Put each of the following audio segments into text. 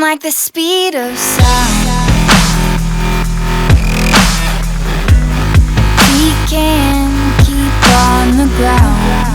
like the speed of sound. We can keep on the ground.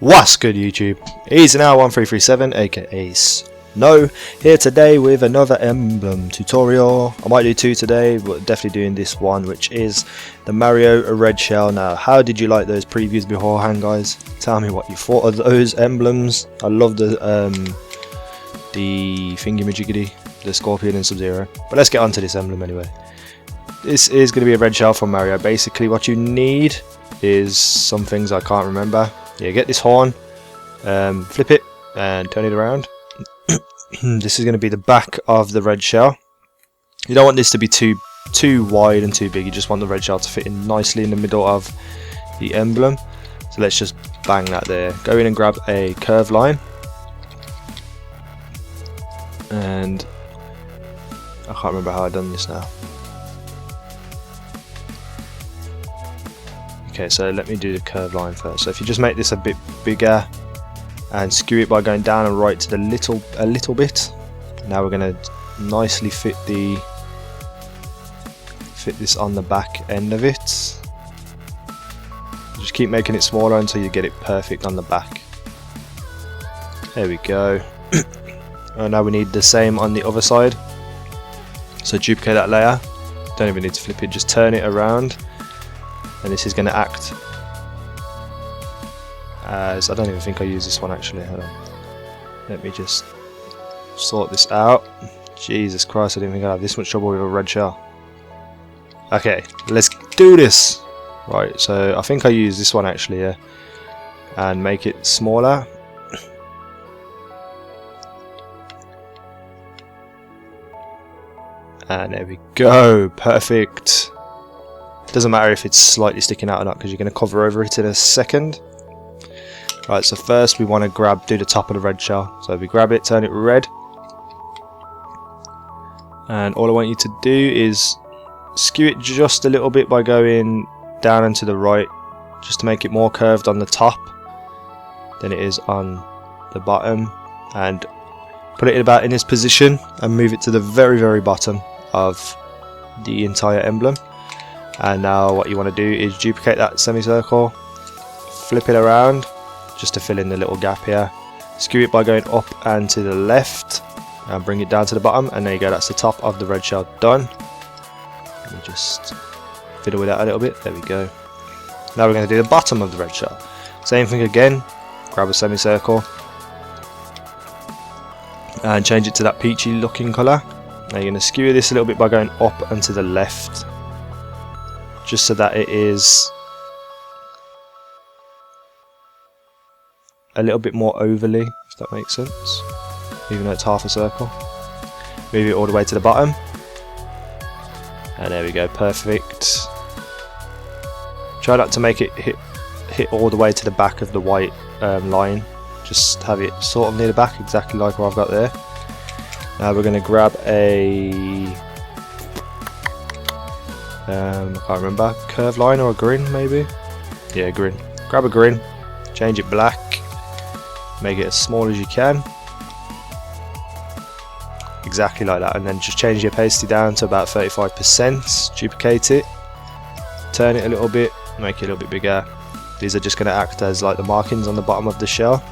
What's good, YouTube? Easy now 1337 aka Snow here today with another Emblem tutorial. I might do two today, but definitely doing this one, which is the Mario Red Shell. Now, how did you like those previews beforehand, guys? Tell me what you thought of those emblems. I love the thingy-majiggity, the Scorpion and Sub-Zero. But let's get on to this emblem anyway. This is going to be a red shell from Mario. Basically, what you need is some things I can't remember. Yeah, get this horn, flip it and turn it around. This is going to be the back of the red shell. You don't want this to be too wide and too big. You just want the red shell to fit in nicely in the middle of the emblem. So let's just bang that there. Go in and grab a curved line. And I can't remember how I've done this now. Okay, so let me do the curved line first. So if you just make this a bit bigger and skew it by going down and right to the a little bit. Now we're going to nicely fit this on the back end of it. Just keep making it smaller until you get it perfect on the back. There we go. And now we need the same on the other side. So duplicate that layer. Don't even need to flip it, just turn it around. And this is going to act as, I don't even think I use this one actually. Hold on. Let me just sort this out. Jesus Christ, I didn't think I'd have this much trouble with a red shell. Okay, let's do this. Right, so I think I use this one actually, yeah, and make it smaller. And there we go, perfect. Doesn't matter if it's slightly sticking out or not, because you're going to cover over it in a second. Right, so first we want to do the top of the red shell. So we grab it, turn it red. And all I want you to do is skew it just a little bit by going down and to the right, just to make it more curved on the top than it is on the bottom. And put it about in this position and move it to the very, very bottom of the entire emblem. And now what you want to do is duplicate that semicircle, flip it around just to fill in the little gap here, skew it by going up and to the left and bring it down to the bottom, and there you go, that's the top of the red shell done. Let me just fiddle with that a little bit, there we go. Now we're going to do the bottom of the red shell. Same thing again, grab a semicircle and change it to that peachy looking colour. Now you're going to skew this a little bit by going up and to the left, just so that it is a little bit more overly, if that makes sense, even though it's half a circle. Move it all the way to the bottom, and there we go, perfect. Try not to make it hit all the way to the back of the white line, just have it sort of near the back, exactly like what I've got there. Now we're going to grab a I can't remember, curved line or a grin maybe? Yeah, grin. Grab a grin, change it black, make it as small as you can. Exactly like that, and then just change your opacity down to about 35%, duplicate it, turn it a little bit, make it a little bit bigger. These are just going to act as like the markings on the bottom of the shell.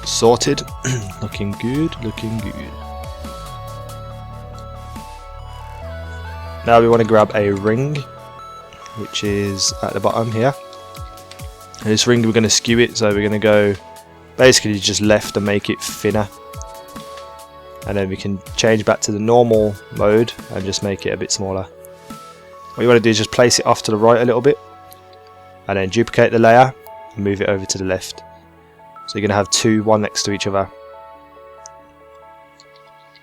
Sorted. Looking good, looking good. Now we want to grab a ring, which is at the bottom here. And this ring we're going to skew it, so we're going to go basically just left and make it thinner. And then we can change back to the normal mode and just make it a bit smaller. What you want to do is just place it off to the right a little bit, and then duplicate the layer and move it over to the left. So you're going to have two, one next to each other,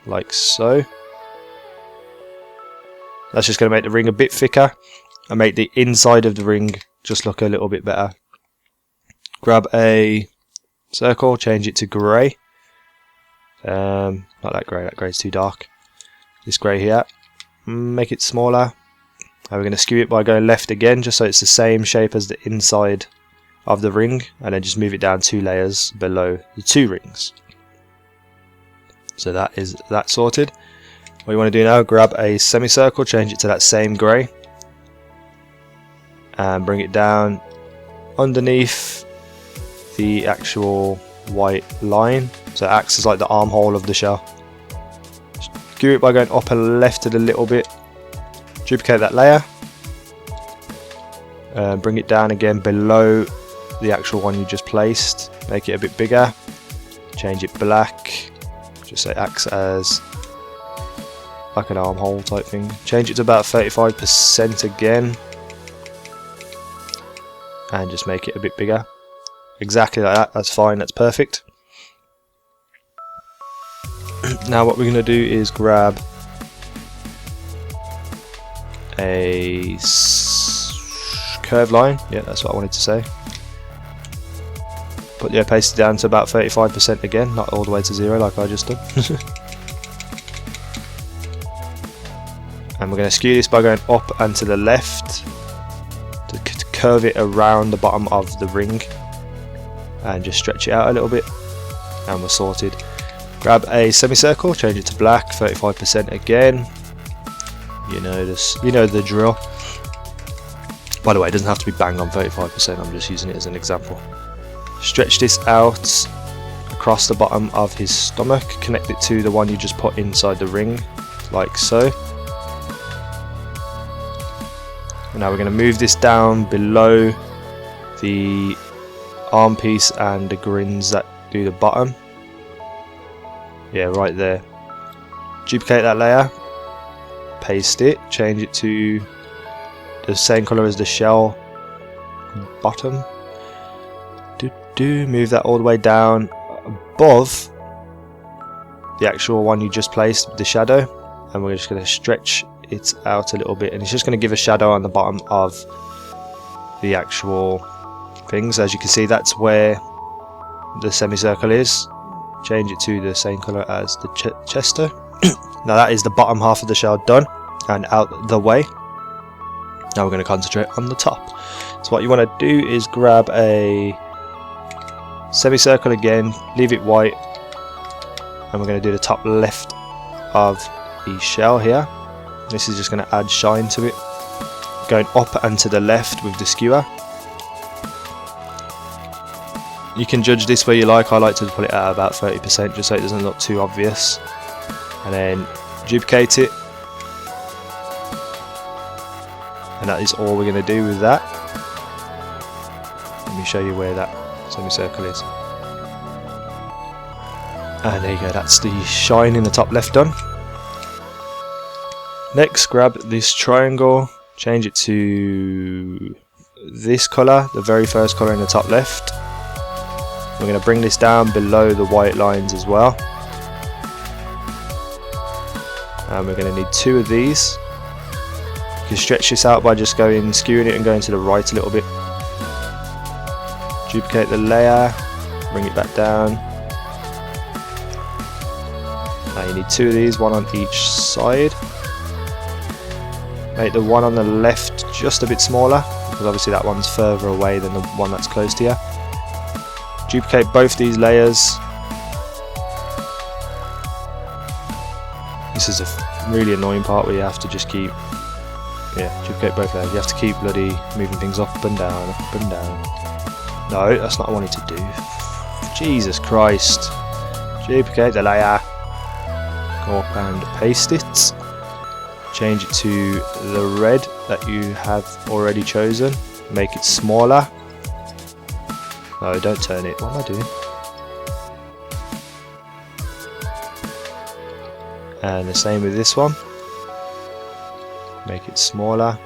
like so. That's just going to make the ring a bit thicker and make the inside of the ring just look a little bit better. Grab a circle, change it to grey. Not that grey's too dark. This grey here, make it smaller. Now we're going to skew it by going left again, just so it's the same shape as the inside of the ring, and then just move it down 2 layers below the 2 rings. So that is that sorted. What you want to do now, grab a semicircle, change it to that same grey, and bring it down underneath the actual white line, so it acts as like the armhole of the shell. Skew it by going up and left it a little bit, duplicate that layer, bring it down again below the actual one you just placed, make it a bit bigger, change it black, just so it acts as like an armhole type thing. Change it to about 35% again, and just make it a bit bigger. Exactly like that, that's fine, that's perfect. Now what we're going to do is grab a curved line, yeah, that's what I wanted to say. But yeah, paste it down to about 35% again, not all the way to 0 like I just done. And we're going to skew this by going up and to the left to curve it around the bottom of the ring, and just stretch it out a little bit, and we're sorted. Grab a semicircle, change it to black, 35% again. You know this, you know the drill. By the way, it doesn't have to be bang on 35%, I'm just using it as an example. Stretch this out across the bottom of his stomach, connect it to the one you just put inside the ring, like so. And now we're going to move this down below the arm piece and the grins that do the bottom. Yeah, right there. Duplicate that layer, paste it, change it to the same colour as the shell bottom. Move that all the way down above the actual one you just placed with the shadow, and we're just going to stretch it out a little bit, and it's just going to give a shadow on the bottom of the actual things. As you can see, that's where the semicircle is. Change it to the same colour as the chester. Now that is the bottom half of the shell done and out the way. Now we're going to concentrate on the top. So what you want to do is grab a semicircle again, leave it white, and we're going to do the top left of the shell here. This is just going to add shine to it, going up and to the left with the skewer. You can judge this where you like. I like to put it at about 30% just so it doesn't look too obvious, and then duplicate it, and that is all we're going to do with that. Let me show you where that semicircle is, and there you go, that's the shine in the top left done. Next, grab this triangle, change it to this colour, the very first colour in the top left. We're going to bring this down below the white lines as well, and we're going to need 2 of these. You can stretch this out by just skewing it and going to the right a little bit. Duplicate the layer, bring it back down. Now you need 2 of these, 1 on each side. Make the one on the left just a bit smaller, because obviously that one's further away than the one that's close to you. Duplicate both these layers. This is a really annoying part where you have to just keep, duplicate both layers. You have to keep bloody moving things up and down, up and down. No, that's not what I wanted to do. Jesus Christ. Duplicate the layer. Go up and paste it. Change it to the red that you have already chosen. Make it smaller. No, don't turn it. What am I doing? And the same with this one. Make it smaller.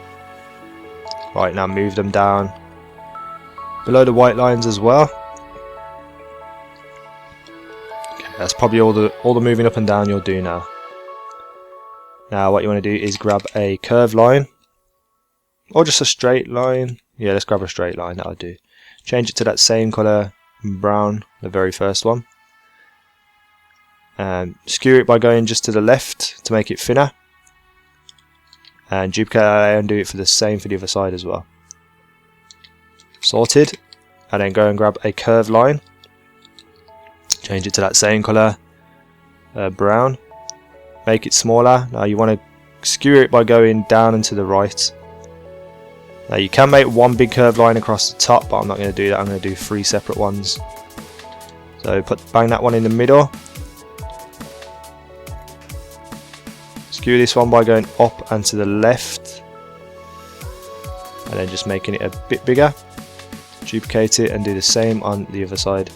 Right, now move them down below the white lines as well. Okay, that's probably all the moving up and down you'll do now. Now what you want to do is grab a curved line, or just a straight line. Yeah, let's grab a straight line, that'll do. Change it to that same colour brown, the very first one. And skew it by going just to the left to make it thinner. And duplicate that and do it for the same for the other side as well. Sorted. And then go and grab a curved line. Change it to that same colour brown. Make it smaller. Now you want to skew it by going down and to the right. Now you can make one big curved line across the top, but I'm not going to do that. I'm going to do 3 separate ones. So bang that one in the middle. Skew this one by going up and to the left. And then just making it a bit bigger. Duplicate it and do the same on the other side.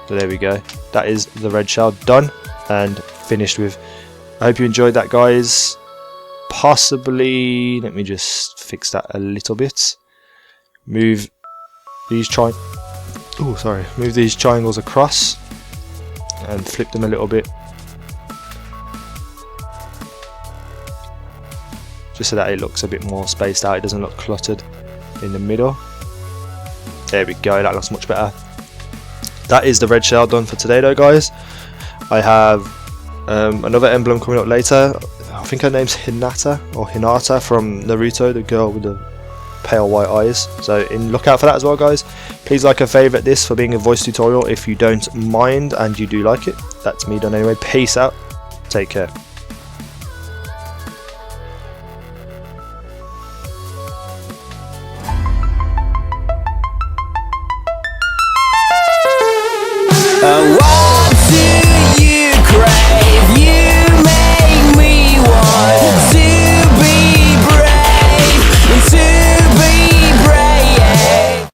So there we go. That is the red shell done and finished with. I hope you enjoyed that, guys. Possibly, let me just fix that a little bit. Move these move these triangles across and flip them a little bit, just so that it looks a bit more spaced out. It doesn't look cluttered in the middle. There we go. That looks much better. That is the red shell done for today, though, guys. I have another emblem coming up later. I think her name's Hinata from Naruto, the girl with the pale white eyes. So look out for that as well, guys. Please like and favourite this for being a voice tutorial if you don't mind and you do like it. That's me done anyway. Peace out. Take care.